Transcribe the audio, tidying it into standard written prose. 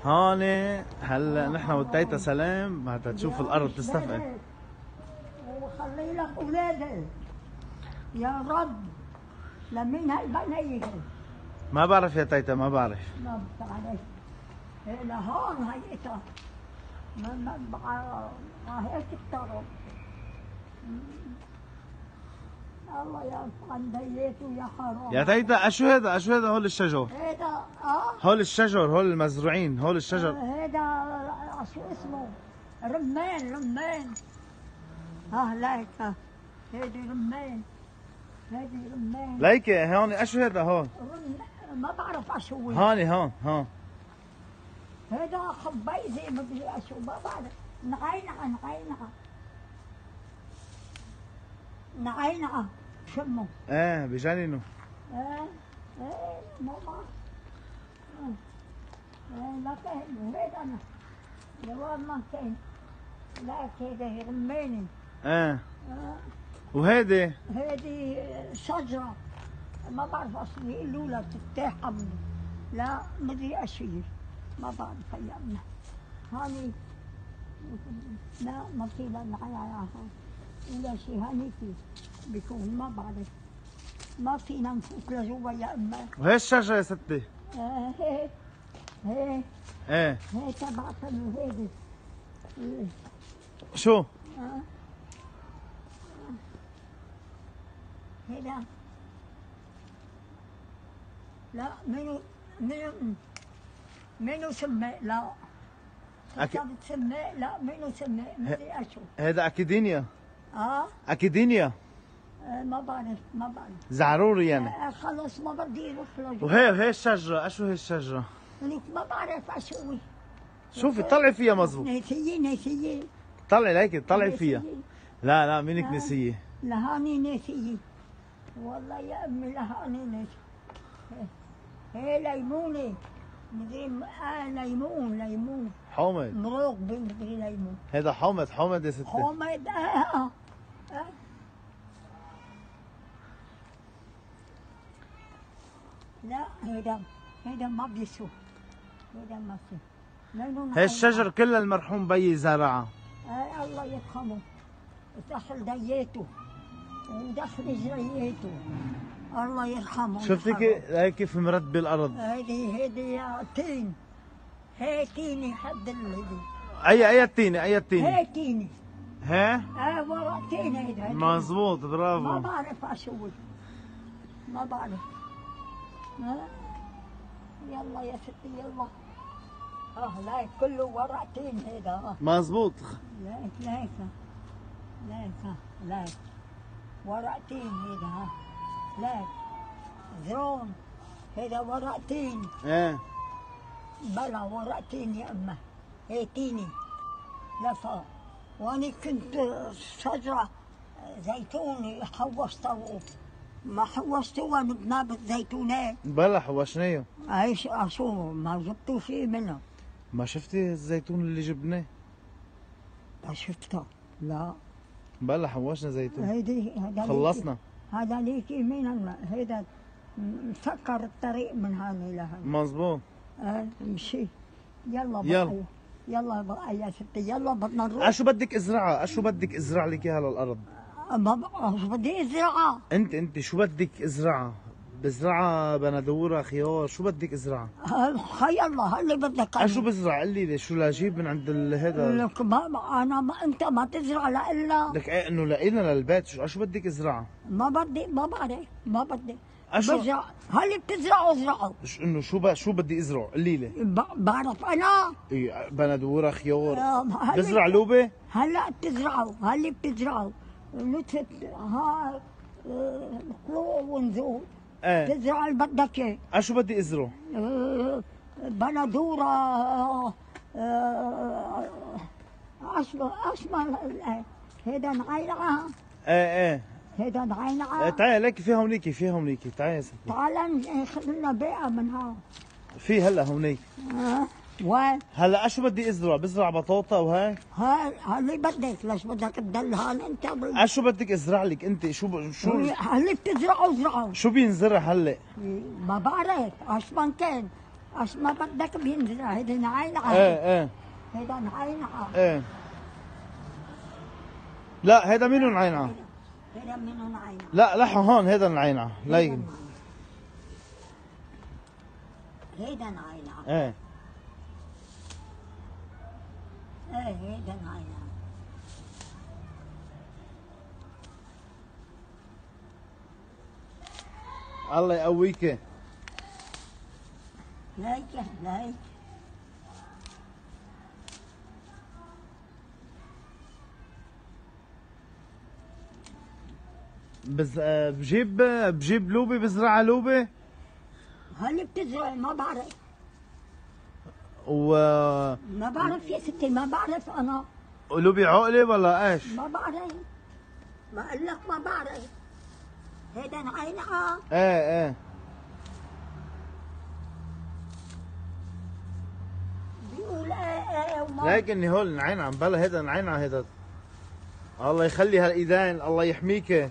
هون هلا نحن والتيتا سلام بعد تشوف الارض تستفقد. وخلي لك اولادك يا رب. لمين هالبنيه؟ ما بعرف يا تيتا ما بعرف. ما بتعرف. لهون هيئتها ما هيك الطرب. الله يرفع عن ديته يا حرام. يا تيتا شو هذا؟ شو هذا هول الشجر؟ هيدا هول الشجر هول المزروعين هول الشجر. هيدا شو اسمه؟ رمان. ليك هيدي رمان. هيدي رمان. ليكي هون شو هذا هون؟ ما بعرف اشو هون هيدا خبيزه مدري اشو ما بعرف. نعينعه شمه. بجننوا. ما بعرف. لا كان هيدا انا جواب ما كان. لا هيدا رماني. وهيدي شجرة ما بعرف اصل يقولوا لها تفتح قبل. لا مدري ايش هي ما بعرف هي امنا. هاني لا ما في لا نعيها ولا شيء هانيكي بيكون ما بعرف. ما فينا نفوت لجوا يا اما. وهي الشجرة يا ستي؟ هي تبعت هيدي. شو؟ هيدا لا منو سماء. لا سماء. لا منو سماء مدري اشو. هيدا اكيدينيا. اكيدينيا. ما بعرف زعروري يعني. خلص ما بدي اروح لجوا. وهي الشجرة اشو هي الشجرة؟ لك ما بعرف اشو هي. شوفي طلعي فيها مظبوط. ناسية طلعي ليكي طلعي فيها. لا منك نسية. لهاني ناسية والله يا امي. لهاني ناسية. هي ليمونة مدري. ليمون حامض. مروق مدري ليمون. هذا حامض يا ستي. حامض. لا هيدا ما بيسوى. هيدا ما في. هي الشجر كلها المرحوم بيي زرعها. الله يرحمه. دخل دياته ودخل رجلياته. الله يرحمه. شفتي كيف مرتبة الارض؟ هيدي تين. هي تيني حد اللي اي تيني. هي تيني. ورق تين هيدا. مزبوط برافو. ما بعرف اشو. ما بعرف. يلا يا ستي يلا. لا كله ورقتين هيدا. مزبوط. لا ورقتين هيدا. لا زرون هيدا ورقتين. بلا ورقتين يا اما. هي تيني لفا. واني كنت شجرة زيتون حوشتها. ما حوشتوها بنابت زيتونات. بلا حوشناها. شو ما جبتوا شيء منها؟ ما شفتي الزيتون اللي جبناه؟ ما شفتها لا. بلا حوشنا زيتون. هيدي خلصنا. هذا ليكي من هيدا مسكر الطريق من هاني لهاني. مزبوط. مشي. يلا بقى يا ستي يلا بدنا نروح. شو بدك ازرعها؟ شو بدك ازرع لك اياها للارض؟ شو بدي ازرعها؟ انت شو بدك ازرعها؟ بزرعها بندوره خيار شو بدك ازرعها؟ يلا هاللي بدك. شو بزرع؟ قلي لي شو لاجيب من عند هذا. لك انت ما تزرع لإلا. لك انه لإلنا للبيت شو بدك ازرعها؟ ما بعرف ما بدي. بزرع هاللي بتزرعه ازرعه. انه شو بدي ازرع؟ قلي لي. بعرف انا. بندوره خيار. بزرع لوبه؟ هلا بتزرعه هاللي بتزرعه نتفت هاي طلوع ونزول. تزرع اللي بدك اياه. شو بدي ازرع؟ بندوره. اسمع هيدا نعينعه. هيدا نعينعه. تعال لك في هونيكي تعال يا ستي. تعال ناخذ لنا بيعه منها. في هلا هونيك. وين؟ هلا شو بدي ازرع؟ بزرع بطاطا وهي؟ هاي اللي بدك. ليش بدك تدلها انت؟ شو بدك ازرع لك انت؟ شو اللي بتزرعه ازرعه. شو بينزرع هلا؟ ما بعرف ما كان. عش ما بدك بينزل هيدا نعينعة. ايه هيدا نعينعة. ايه. لا هيدا منو نعينعة؟ هيدا منو نعينعة؟ لا لحظة هون هيدا نعينعة. لايك هيدا نعينعة. ايه ايه هيدا نعينعة. الله يقويك. ليك ليك. بجيب لوبي، بزرعها لوبي هل بتزرع؟ ما بعرف. و ما بعرف يا ستي، ما بعرف انا. لوبي عقلة ولا ايش؟ ما بعرف. ما اقول لك ما بعرف. هيدا نعينعة. ايه بيقول ايه وما. لكن هول نعينعة بلا هيدا نعينعة هيدا. الله يخلي هالايدين، الله يحميك.